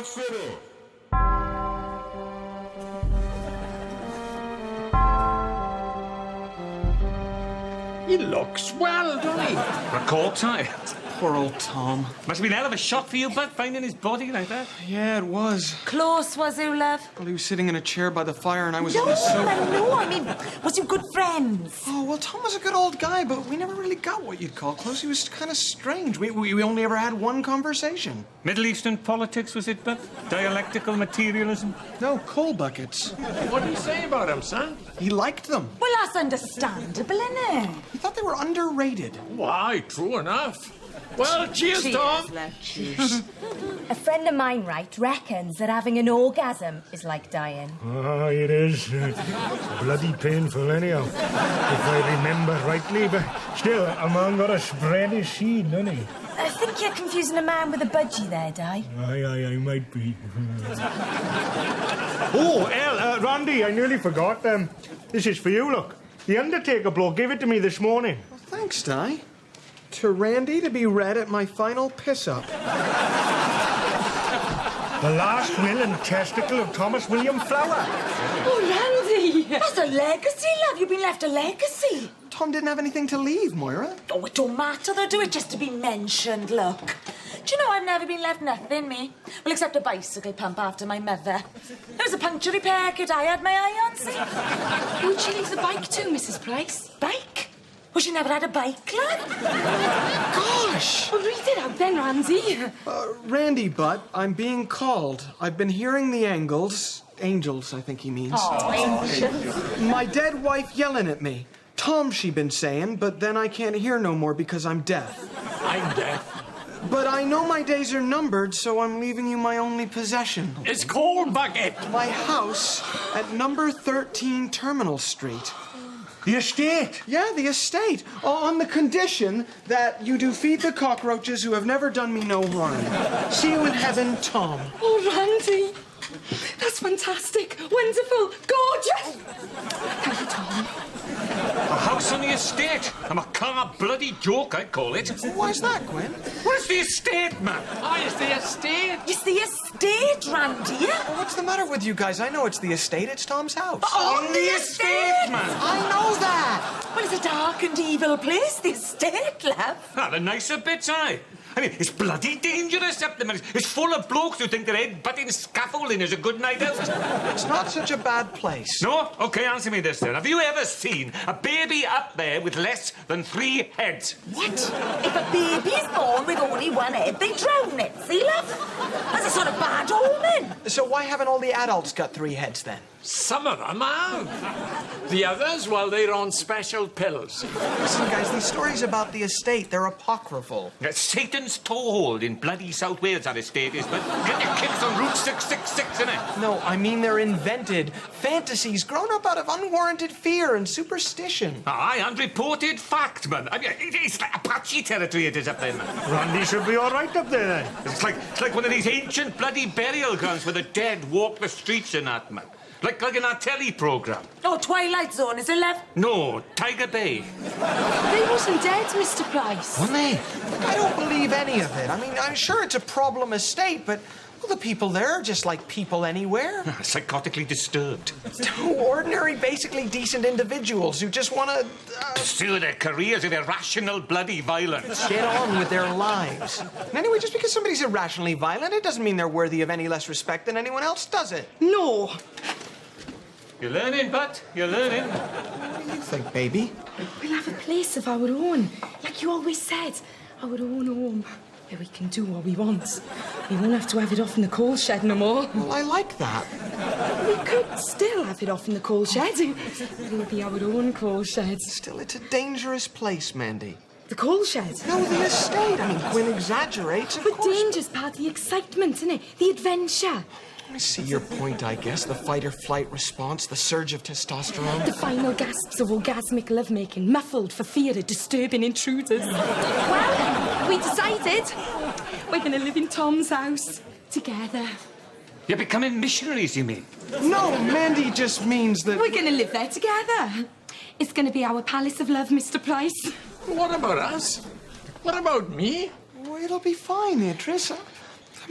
City. He looks well, doesn't he? Record time. Poor old Tom. Must have been a hell of a shock for you, Bud, finding his body like that. Yeah, it was. Close, was you, love? Well, he was sitting in a chair by the fire and I was No, on the sofa. I mean, was you good friends? Oh, well, Tom was a good old guy, but we never really got what you'd call close. He was kind of strange. We only ever had one conversation. Middle Eastern politics, was it, Bud? Dialectical materialism? No, coal buckets. What did he say about him, son? He liked them. Well, that's understandable, innit? He thought they were underrated. Why, true enough. Well, cheers, Tom. Cheers. A friend of mine, right, reckons that having an orgasm is like dying. Oh, it is. Bloody painful, anyhow. If I remember rightly, but still, a man got to spread his seed, doesn't he? I think you're confusing a man with a budgie there, Di. Aye, might be. Oh, El, Randy, I nearly forgot. This is for you, look. The Undertaker bloke gave it to me this morning. Well, thanks, Di. To Randy to be read at my final piss-up. The last will and testicle of Thomas William Flower. Oh, Randy! That's a legacy, love. You've been left a legacy. Tom didn't have anything to leave, Moira. Oh, it don't matter, though, do it? Just to be mentioned, look. Do you know I've never been left nothing, me? Well, except a bicycle pump after my mother. There was a puncture repair kit I had my eye on, see? Who'd she leave the bike to, Mrs. Price? Bike? Well, she never had a bike, love. Gosh! Well, read it out then, Randy. Randy, Butt, I'm being called. I've been hearing the angles. Angels, I think he means. Oh, angels. My dead wife yelling at me. Tom, she been saying, but then I can't hear no more because I'm deaf. I'm deaf. But I know my days are numbered, so I'm leaving you my only possession. It's coal bucket. My house at number 13 Terminal Street. The estate. Yeah, the estate. On the condition that you do feed the cockroaches who have never done me no harm. See you in heaven, Tom. Oh, Randy. That's fantastic. Wonderful. Gorgeous. Thank you, Tom. A house on the estate. A macabre bloody joke, I'd call it. Why's that, Gwen? Where's the estate, man? Oh, it's the estate. It's the estate, Randy, yeah? What's the matter with you guys? I know it's the estate. It's Tom's house. On the estate, man. I know that. Well, it's a dark and evil place, the estate, love. Ah, the nicer bits, aye. I mean, it's bloody dangerous up there. It's full of blokes who think their head-butting scaffolding is a good night out. It's not such a bad place. No? OK, answer me this then. Have you ever seen a baby up there with less than 3 heads? What? If a baby's born with only one head, they drown it, see, love? That's a sort of bad omen. So why haven't all the adults got 3 heads then? Some of them have. The others, well, they're on special pills. Listen, guys, these stories about the estate, they're apocryphal. Satan's toehold in bloody South Wales, that estate is, but get your kids on Route 666, innit? No, I mean they're invented. Fantasies grown up out of unwarranted fear and superstition. Aye, and reported fact, man. I mean, it's like Apache territory it is up there, man. Randy should be all right up there, then. It's like one of these ancient bloody burial grounds where the dead walk the streets and that, man. Like in our telly programme. Oh, Twilight Zone, is it, love? No, Tiger Bay. They wasn't dead, Mr. Price. Wasn't they? Look, I don't believe any of it. I mean, I'm sure it's a problem estate, but well, the people there are just like people anywhere. Psychotically disturbed. Ordinary, basically decent individuals who just want to pursue their careers of irrational bloody violence. get on with their lives. And anyway, just because somebody's irrationally violent, it doesn't mean they're worthy of any less respect than anyone else, does it? No. You're learning, Butt. You're learning. What do you think, baby? We'll have a place of our own. Like you always said, our own home. Where we can do what we want. We won't have to have it off in the coal shed no more. Well, I like that. We could still have it off in the coal shed. It'll be our own coal shed. Still, it's a dangerous place, Mandy. The coal shed? No, the estate. I mean, Quinn exaggerates, of But course. danger's part of the excitement, isn't it? The adventure. I see your point, I guess. The fight-or-flight response, the surge of testosterone. The final gasps of orgasmic lovemaking, muffled for fear of disturbing intruders. Well, we decided we're going to live in Tom's house together. You're becoming missionaries, you mean? No, Mandy just means that... We're going to live there together. It's going to be our palace of love, Mr. Price. What about us? What about me? Well, it'll be fine, Idris.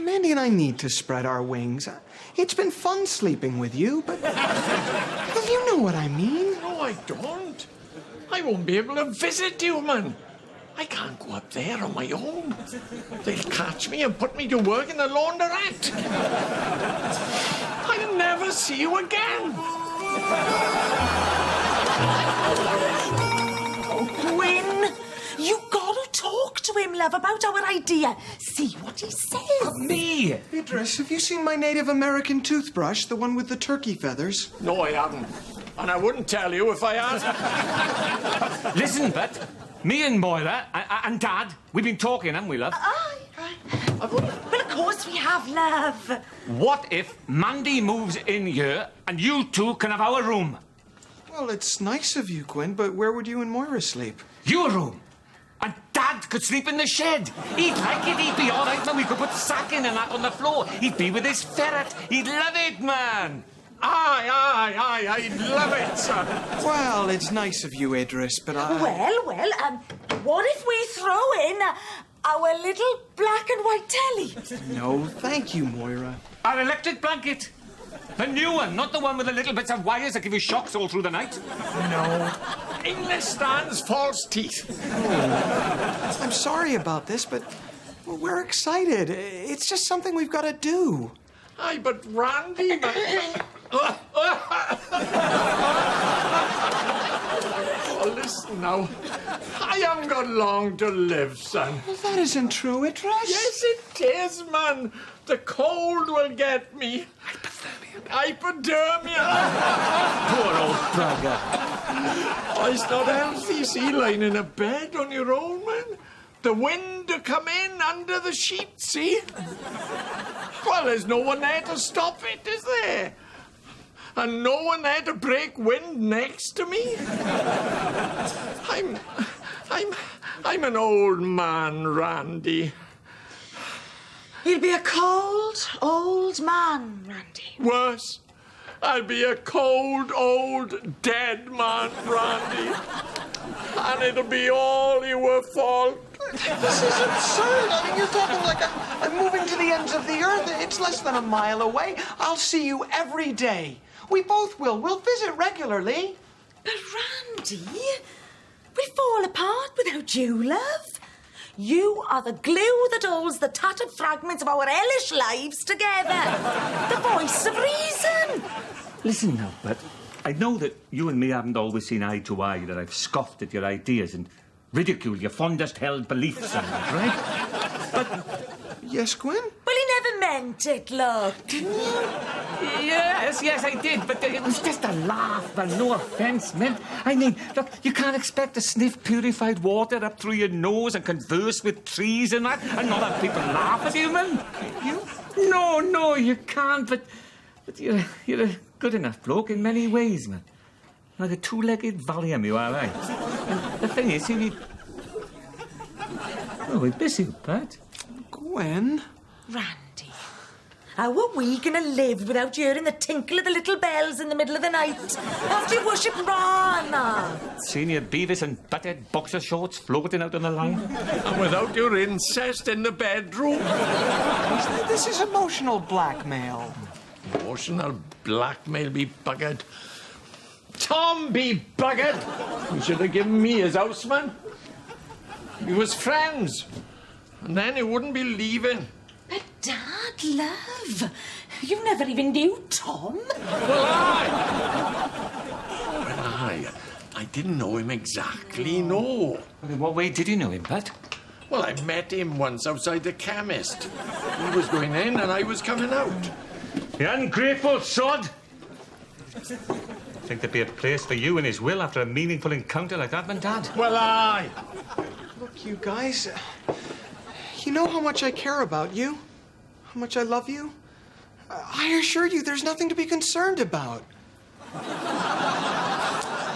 Mandy and I need to spread our wings. It's been fun sleeping with you, but... Well, you know what I mean. No, I don't. I won't be able to visit you, man. I can't go up there on my own. They'll catch me and put me to work in the laundrette. I'll never see you again. Oh, Gwyn, you gotta talk to him, love, about our idea. See what he says. Me? Idris, have you seen my Native American toothbrush, the one with the turkey feathers? No, I haven't. And I wouldn't tell you if I asked. Listen, Bet. Me and Moira and Dad, we've been talking, haven't we, love? Well, of course we have, love. What if Mandy moves in here and you two can have our room? Well, it's nice of you, Gwyn, but where would you and Moira sleep? Your room. And Dad could sleep in the shed. He'd like it. He'd be all right, man. We could put sacking and that on the floor. He'd be with his ferret. He'd love it, man. Aye, I'd love it, sir. Well, it's nice of you, Idris, but I... Well, what if we throw in our little black and white telly? No, thank you, Moira. Our electric blanket. The new one, not the one with the little bits of wires that give you shocks all through the night. No. English stands false teeth. I'm sorry about this, but we're excited. It's just something we've got to do. Aye, but Randy... Oh, listen now. I haven't got long to live, son. Well, that isn't true, Idris. Yes, it is, man. The cold will get me. Hypothermia. Poor old bragger. Oh, it's not healthy, see, lying in a bed on your own, man. The wind to come in under the sheet, see? Well, there's no one there to stop it, is there? And no one there to break wind next to me? I'm an old man, Randy. You'll be a cold, old man, Randy. Worse, I'll be a cold, old, dead man, Randy. And it'll be all your fault. This is absurd. I mean, you're talking like I'm moving to the ends of the earth. It's less than a mile away. I'll see you every day. We both will. We'll visit regularly. But Randy, we fall apart without you, love. You are the glue that holds the tattered fragments of our hellish lives together. The voice of reason. Listen now, but I know that you and me haven't always seen eye to eye, that I've scoffed at your ideas and ridiculed your fondest held beliefs and that, right? But... Yes, Gwyn? Well, he never meant it, look. Didn't you? Yes, I did, but it was just a laugh, man. No offence meant. I mean, look, you can't expect to sniff purified water up through your nose and converse with trees and that and not have people laugh at you, man. You? No, you can't, but you're a good enough bloke in many ways, man. Like a two-legged Valium, you are, right? And the thing is, we miss you, Pat. Gwen? Randy, how are we going to live without hearing the tinkle of the little bells in the middle of the night after you worship Rana? Senior Beavis and butthead boxer shorts floating out on the line. And without your incest in the bedroom. This is emotional blackmail. Emotional blackmail be buggered. Tom be buggered. He should have given me his house, man. We was friends. And then he wouldn't be leaving. But Dad, love, you never even knew Tom. Well, I didn't know him exactly, no. Well, in what way did you know him, Pat? Well, I met him once outside the chemist. He was going in and I was coming out. You ungrateful sod! Think there'd be a place for you in his will after a meaningful encounter like that, man, Dad? Well, aye. Look, you guys, you know how much I care about you? How much I love you? I assure you there's nothing to be concerned about.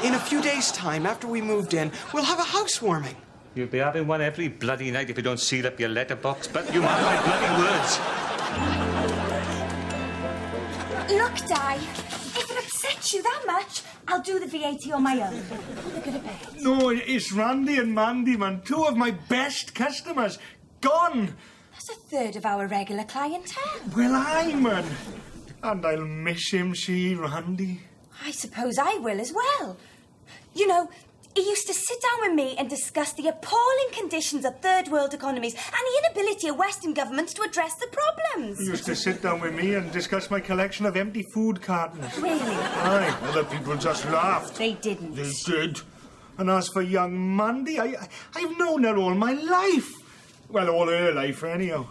In a few days' time, after we moved in, we'll have a housewarming. You'll be having one every bloody night if you don't seal up your letterbox, but you mark my bloody words. Look, Di, if it upsets you that much, I'll do the VAT on my own. Look at it. No, it's Randy and Mandy, man. Two of my best customers. Gone. That's a third of our regular clientele. Well, aye, man. And I'll miss him, see, Randy. I suppose I will as well. You know, he used to sit down with me and discuss the appalling conditions of third world economies and the inability of Western governments to address the problems. He used to sit down with me and discuss my collection of empty food cartons. Really? Aye, other people just laughed. They didn't. They did. And as for young Mandy, I've known her all my life. Well, all her life, anyhow.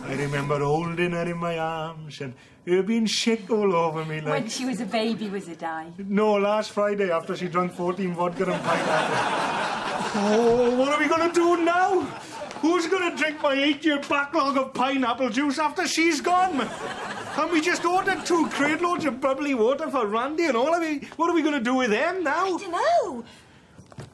I remember holding her in my arms and her being sick all over me like... When she was a baby, was it, Di? No, last Friday after she drank 14 vodka and pineapple. Oh, what are we going to do now? Who's going to drink my 8-year backlog of pineapple juice after she's gone? And we just ordered 2 crate loads of bubbly water for Randy and all of it. What are we going to do with them now? I don't know.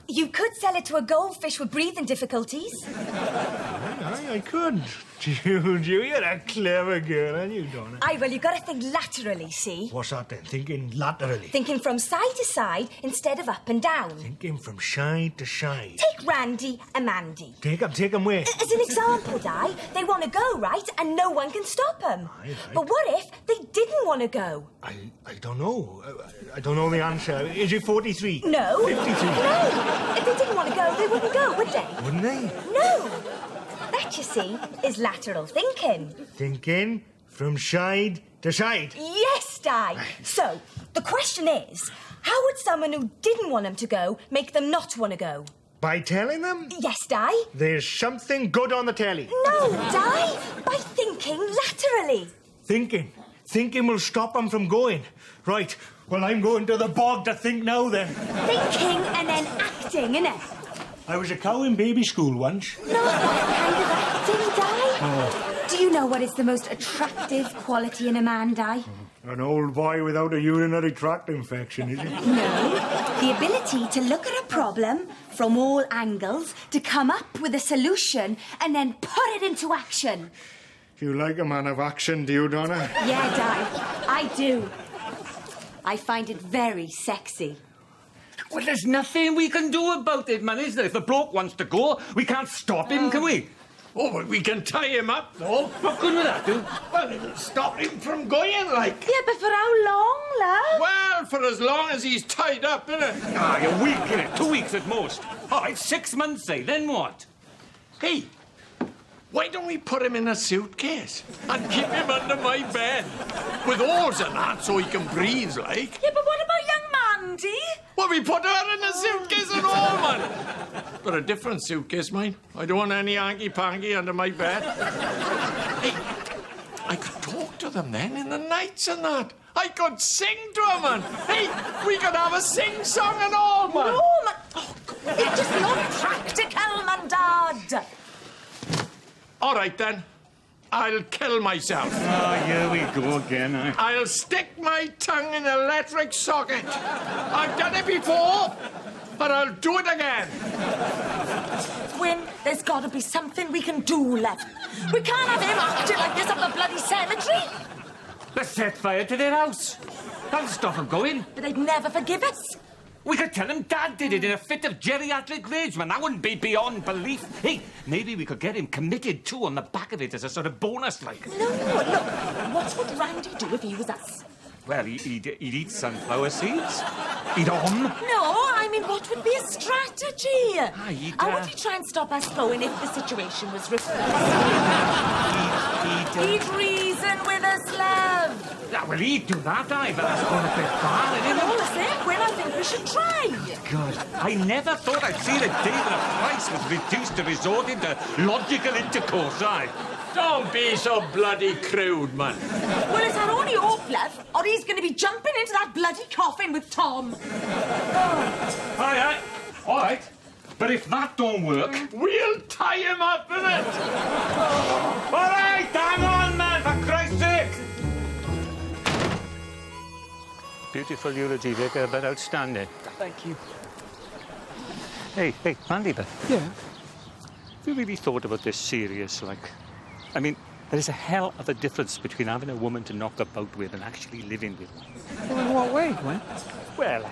You could sell it to a goldfish with breathing difficulties. Aye, I could. Jude, you're a clever girl, aren't you, Donna? Aye, well, you've got to think laterally, see? What's that then? Thinking laterally? Thinking from side to side instead of up and down. Thinking from side to side. Take Randy and Mandy. Take 'em where? As an example, Di, they want to go, right? And no one can stop them. Aye, right. But what if they didn't want to go? I don't know. I don't know the answer. Is it 43? No. 53? No. If they didn't want to go, they wouldn't go, would they? Wouldn't they? No. That, you see, is lateral thinking. Thinking from side to side. Yes, Di. So, the question is, how would someone who didn't want them to go make them not want to go? By telling them Yes, Di. there's something good on the telly. No, Di. By thinking laterally. Thinking. Thinking will stop them from going. Right. Well, I'm going to the bog to think now then. Thinking and then acting, innit? I was a cow in baby school once. Not that kind of acting, Di. Oh. Do you know what is the most attractive quality in a man, Di? An old boy without a urinary tract infection, is it? No. The ability to look at a problem from all angles, to come up with a solution, and then put it into action. You like a man of action, do you, Donna? Yeah, Di. I do. I find it very sexy. Well, there's nothing we can do about it, man, is there? If the bloke wants to go, we can't stop him, can we? Oh, but we can tie him up, though. What good will that do? Well, it'll stop him from going, like. Yeah, but for how long, love? Well, for as long as he's tied up, innit? Ah, a week, innit? 2 weeks at most. All right, 6 months, say. Then what? Hey, why don't we put him in a suitcase and keep him under my bed? With holes in that so he can breathe, like. Yeah, but what about young Mandy? Well, we put her in a suitcase and all, man. But a different suitcase, mine. I don't want any hanky-panky under my bed. Hey, I could talk to them then in the nights and that. I could sing to them, man. Hey, we could have a sing-song and all, man. No, man. Oh, God. It's just not practical, man, Dad. All right, then. I'll kill myself. Oh, here we go again, eh? I'll stick my tongue in an electric socket. I've done it before, but I'll do it again. Win, there's got to be something we can do, love. We can't have him acting like this at the bloody cemetery. Let's set fire to their house. That'll stop them going. But they'd never forgive us. We could tell him Dad did it in a fit of geriatric rage, man. That wouldn't be beyond belief. Hey, maybe we could get him committed too on the back of it as a sort of bonus, like. No, look, what would Randy do if he was us? Well, he'd eat sunflower seeds. He'd om. No, I mean, what would be a strategy? He'd, How would he try and stop us going if the situation was reversed? He'd reason with us, love. Yeah, well, he'd do that, but that's going a bit far, isn't All it? the same, Will, I think we should try. God, I never thought I'd see the day that a price was reduced to resorting to logical intercourse, Don't be so bloody crude, man. Well, is that only hope, love? Or he's going to be jumping into that bloody coffin with Tom. Aye, all right. But if that don't work... We'll tie him up, innit? All right, hang on, man, for Christ's sake! Beautiful eulogy, Vicar, but outstanding. Thank you. Hey, Mandy, but Yeah. have you really thought about this serious, like? I mean, there is a hell of a difference between having a woman to knock about with and actually living with one. Well, in what way, Gwen? Well,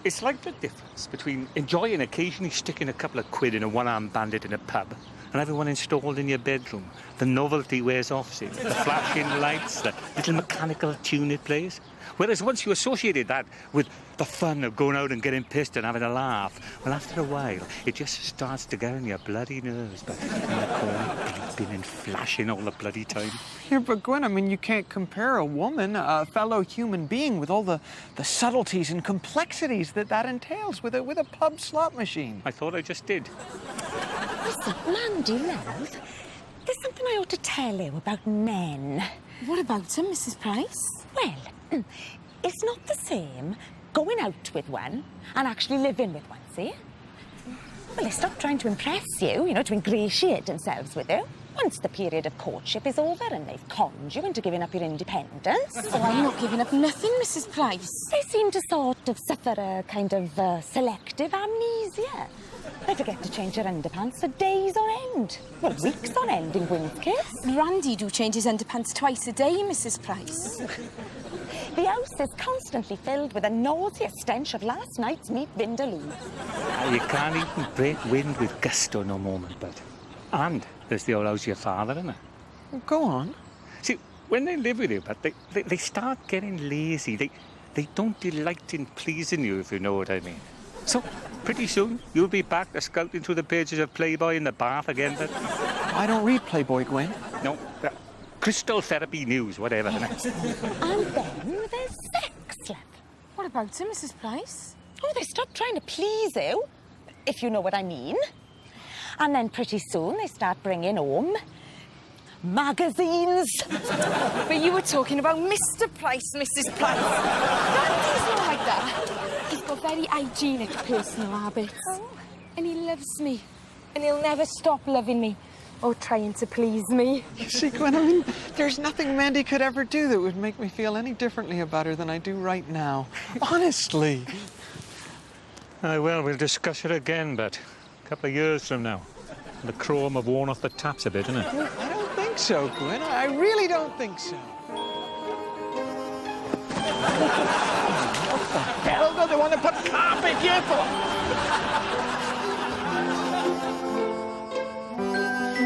it's like the difference between enjoying occasionally sticking a couple of quid in a one-armed bandit in a pub and have one installed in your bedroom. The novelty wears off, see? The flashing lights, the little mechanical tune it plays. Whereas once you associated that with the fun of going out and getting pissed and having a laugh, well, after a while, it just starts to get on your bloody nerves. But in the corner, beeping and flashing all the bloody time. Yeah, but Gwen, I mean, you can't compare a woman, a fellow human being, with all the subtleties and complexities that entails with a pub slot machine. I thought I just did. Listen, Mandy, love, there's something I ought to tell you about men. What about him, Mrs. Price? Well, it's not the same going out with one and actually living with one, see? Well, they stop trying to impress you, to ingratiate themselves with you. Once the period of courtship is over and they've conned you into giving up your independence. Oh, I'm not giving up nothing, Mrs. Price. They seem to sort of suffer a kind of selective amnesia. They forget to change their underpants for days on end. Well, weeks on end in Gwen's case. Randy do change his underpants twice a day, Mrs. Price. The house is constantly filled with a nauseous stench of last night's meat vindaloo. You can't even break wind with gusto no moment, but... And there's the old house of your father, isn't it? Go on. See, when they live with you, but they start getting lazy. They don't delight in pleasing you, if you know what I mean. So, pretty soon, you'll be back to scouting through the pages of Playboy in the bath again, but... I don't read Playboy, Gwen. No, Crystal Therapy News, whatever. And then there's sex, love. What about him, Mrs. Price? Oh, they stop trying to please you, if you know what I mean. And then pretty soon they start bringing home magazines. But you were talking about Mr. Price, Mrs. Price. Randy's not like that. He's got very hygienic personal habits. Oh. And he loves me. And he'll never stop loving me or trying to please me. You see, Gwen, I mean, there's nothing Mandy could ever do that would make me feel any differently about her than I do right now. Honestly. Well, we'll discuss it again, but a couple of years from now. The chrome have worn off the taps a bit, isn't it? I don't think so, Gwen. I really don't think so. What the hell do they want to put carpet here for?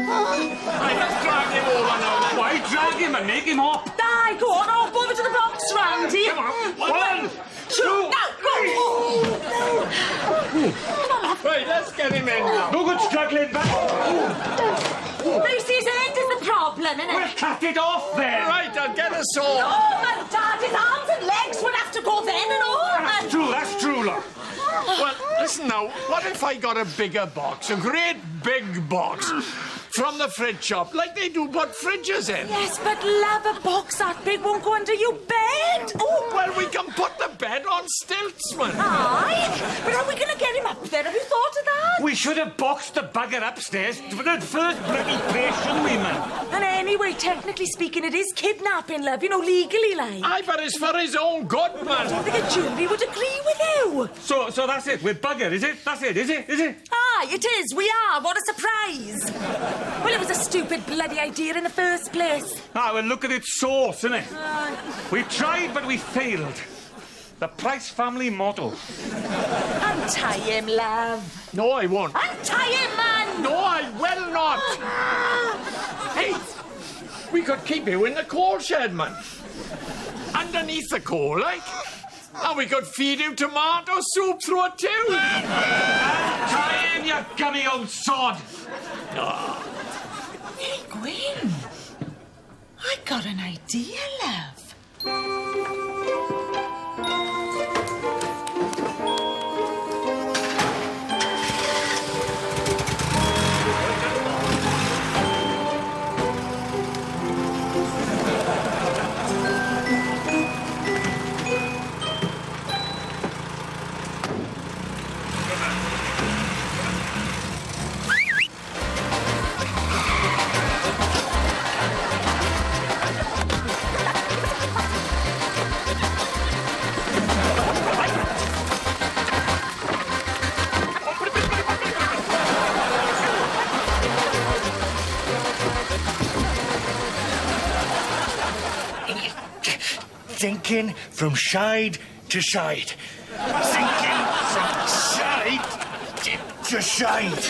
I just drag him over now. Why drag him and make him up? Aye, go on, off over to the box, Randy. Come on. 1, 2... No, Right, let's get him in now. No good struggling back. Lucy's head is the problem, isn't We'll it? cut it off then. Right, I'll get a saw. Oh, my dad, his arms and legs would have to go then and all. That's true, look. Well, listen now, what if I got a bigger box, a great big box, from the fridge shop, like they do put fridges in? Yes, but love, a box that big won't go under your bed. Oh, well, we can put the bed on stilts, man. Aye, but are we going to get him up there? Have you thought of that? We should have boxed the bugger upstairs for the first bloody place, shouldn't we, man? And anyway, technically speaking, it is kidnapping, love, legally, like. Aye, but it's for his own good, man. I think a jury would agree with you. So that's it, we're buggered, is it? That's it, is it? Aye, it is. We are. What a surprise. Well, it was a stupid bloody idea in the first place. Well, look at its source, innit? We tried, but we failed. The Price family motto. Untie him, love. No, I won't. Untie him, man. No, I will not. Hey, we could keep you in the coal shed, man. Underneath the coal, like. And we could feed you tomato soup through a tube. Tie in, you gummy old sod. Hey, Gwen. I got an idea, love. Thinking from side to side. Thinking from side to side.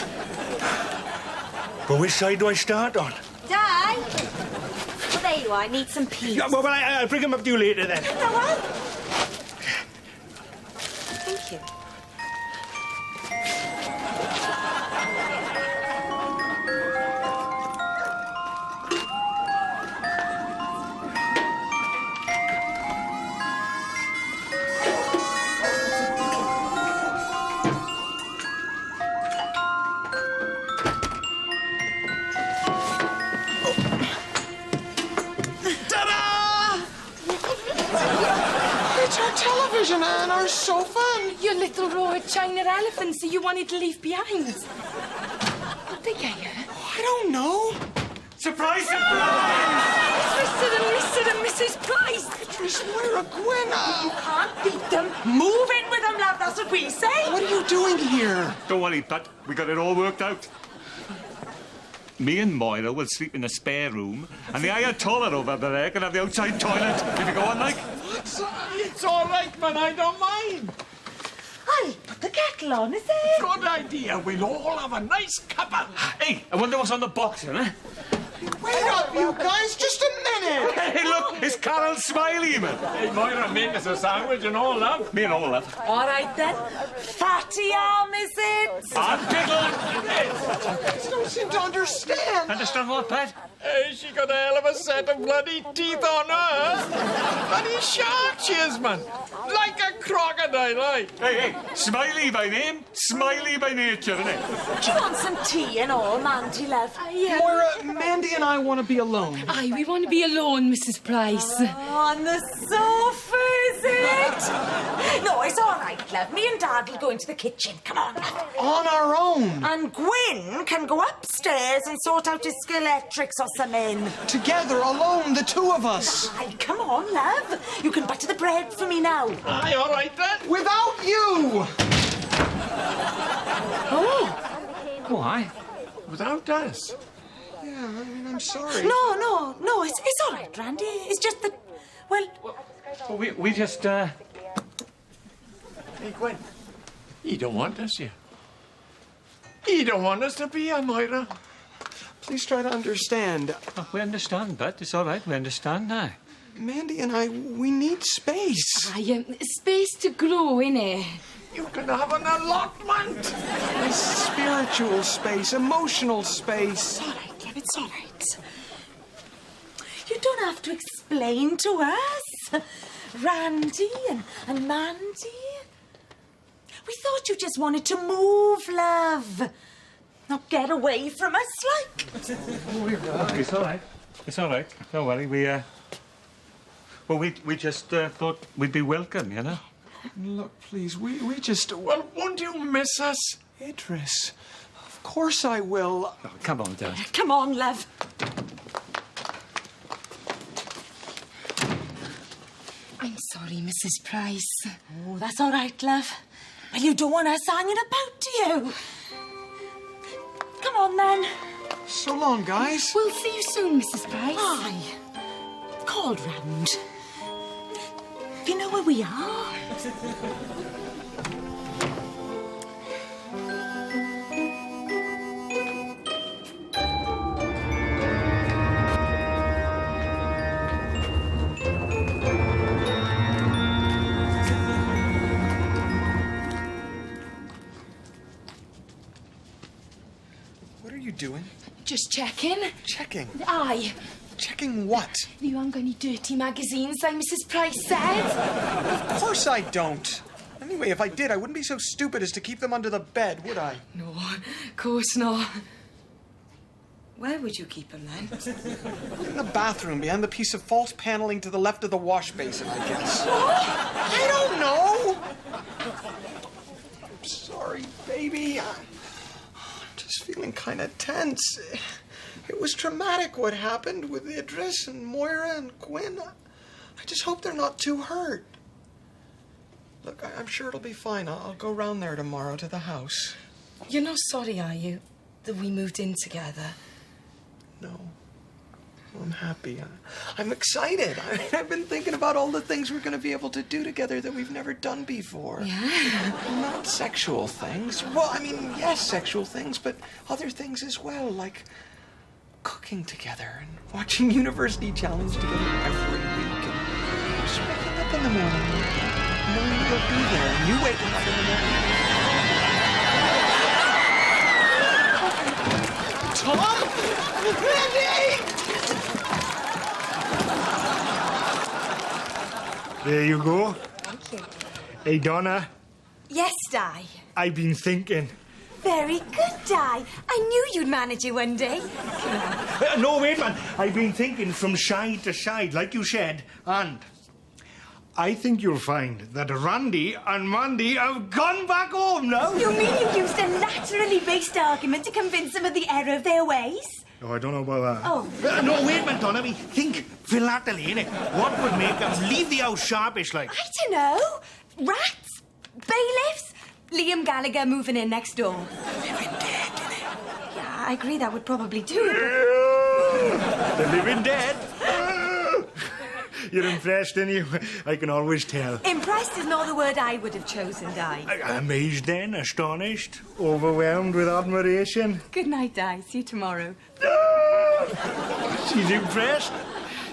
But which side do I start on? Di! Well, there you are. I need some peas. Yeah, well, I'll bring them up to you later then. No, well. Thank you. It's our television and our sofa and... Your little row of China elephants that you wanted to leave behind. What they get you? I don't know. Surprise, surprise! Mr. and Mrs. Price. Idris, Moira, Gwen. You can't beat them. Move in with them, love. That's what we say. What are you doing here? Don't worry, Pat. We got it all worked out. Me and Moira will sleep in a spare room, and the Ayatollah over there can have the outside toilet. If you go on, like. It's all right, man. I don't mind. I'll put the kettle on, is it? Good idea. We'll all have a nice cuppa. Hey, I wonder what's on the box, huh? Wait up, you guys. Just a minute. Hey, look, it's Carol Smiley, man. Hey, Moira, make us a sandwich and all that. Me and all that. All right, then. Fatty arm, is it? And pickle. You don't seem to understand. Understand what, Pat? Hey, she got a hell of a set of bloody teeth on her. Bloody shark she is, man. Like a crocodile, like. Hey, Smiley by name, Smiley by nature, innit? Do you want some tea and all, Mandy, love? Moira, Mandy and I want to be alone. Aye, we want to be alone, Mrs. Price. On the sofa, is it? No, it's all right, love. Me and Dad will go into the kitchen. Come on, love. On our own. And Gwyn can go upstairs and sort out his electrics or something. Together, alone, the two of us. Aye, come on, love. You can butter the bread for me now. Aye, all right, then. Without you. Why? Without us. Yeah, I mean, I'm sorry. No, it's all right, Randy. It's just that, well, Well, we just, Hey, Gwen. You don't want us here. You don't want us to be here, Moira. Please try to understand. we understand, Pat. It's all right. We understand now. Mandy and I, we need space. Aye, space to grow, innit? You can have an allotment. Spiritual space, emotional space. all right, love, it's all right. You don't have to explain to us. Randy and Mandy. We thought you just wanted to move, love. Not get away from us, like. It's all right. It's all right. Don't worry. We just thought we'd be welcome, you know? Look, please, we just... Well, won't you miss us? Idris, of course I will. Oh, come on, Dad. Come on, love. I'm sorry, Mrs. Price. Oh, that's all right, love. Well, you don't want us hanging about, do you? Come on, then. So long, guys. We'll see you soon, Mrs. Price. Aye. Called round. Do you know where we are? What are you doing? Just checking. Checking. Aye. Checking what? You haven't got any dirty magazines, like Mrs. Price said? Of course I don't. Anyway, if I did, I wouldn't be so stupid as to keep them under the bed, would I? No, of course not. Where would you keep them, then? In the bathroom, behind the piece of false paneling to the left of the wash basin, I guess. I don't know. I'm sorry, baby. I'm just feeling kind of tense. It was traumatic what happened with Idris and Moira and Gwen. I just hope they're not too hurt. Look, I'm sure it'll be fine. I'll go round there tomorrow to the house. You're not sorry, are you, that we moved in together? No. I'm happy. I'm excited. I've been thinking about all the things we're going to be able to do together that we've never done before. Yeah. Not sexual things. Well, I mean, yes, sexual things, but other things as well, like cooking together and watching University Challenge together every week and just waking up in the morning knowing you'll be there and you waking up in the morning. Tom? Randy! There you go. Thank you. Hey, Donna, Yes, Di. I've been thinking. Very good, Di. I knew you'd manage it one day. No, wait, man. I've been thinking from side to side, like you said, and I think you'll find that Randy and Mandy have gone back home now. You mean you used a laterally based argument to convince them of the error of their ways? Oh, I don't know about that. Oh. No, wait, man, Donna. Think philately, innit? What would make them leave the house sharpish, like? I don't know. Rats? Bailiffs? Liam Gallagher moving in next door. Living dead, innit? Yeah, I agree that would probably do it. The living dead. You're impressed, ain't you? I can always tell. Impressed is not the word I would have chosen, Di. Amazed then, astonished, overwhelmed with admiration. Good night, Di. See you tomorrow. She's impressed.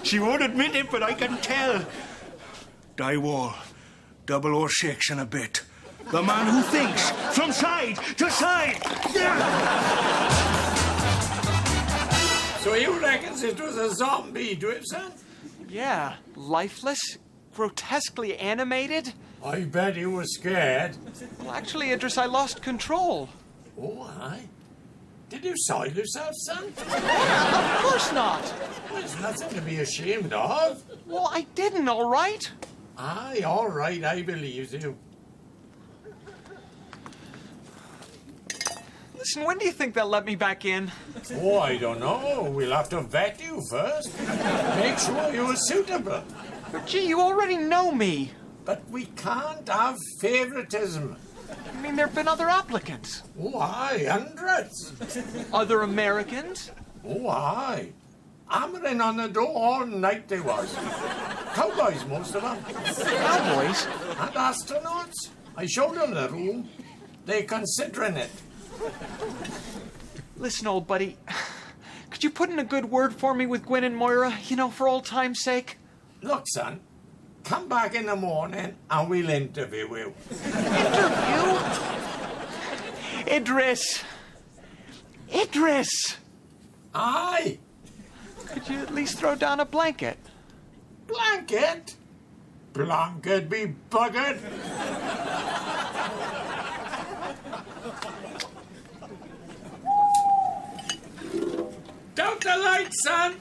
She won't admit it, but I can tell. Die Wall, 006 and a bit. The man who thinks from side to side. So you reckons it was a zombie, do it, son? Yeah, lifeless, grotesquely animated. I bet you were scared. Well, actually, Idris, I lost control. Oh, aye. Did you soil yourself, son? Of course not. There's nothing to be ashamed of. Well, I didn't, all right? Aye, all right, I believe you. Listen, when do you think they'll let me back in? Oh, I don't know. We'll have to vet you first. Make sure you're suitable. But gee, you already know me. But we can't have favoritism. I mean, there have been other applicants. Oh, aye, hundreds. Other Americans? Oh, aye. Hammering on the door all night they was. Cowboys, most of them. Cowboys? And astronauts. I showed them the room. They're considering it. Listen, old buddy, could you put in a good word for me with Gwen and Moira, you know, for old time's sake? Look, son, come back in the morning and we'll interview you. Interview? Idris! Idris! Aye. Could you at least throw down a blanket? Blanket? Blanket be buggered. Don't the light, son.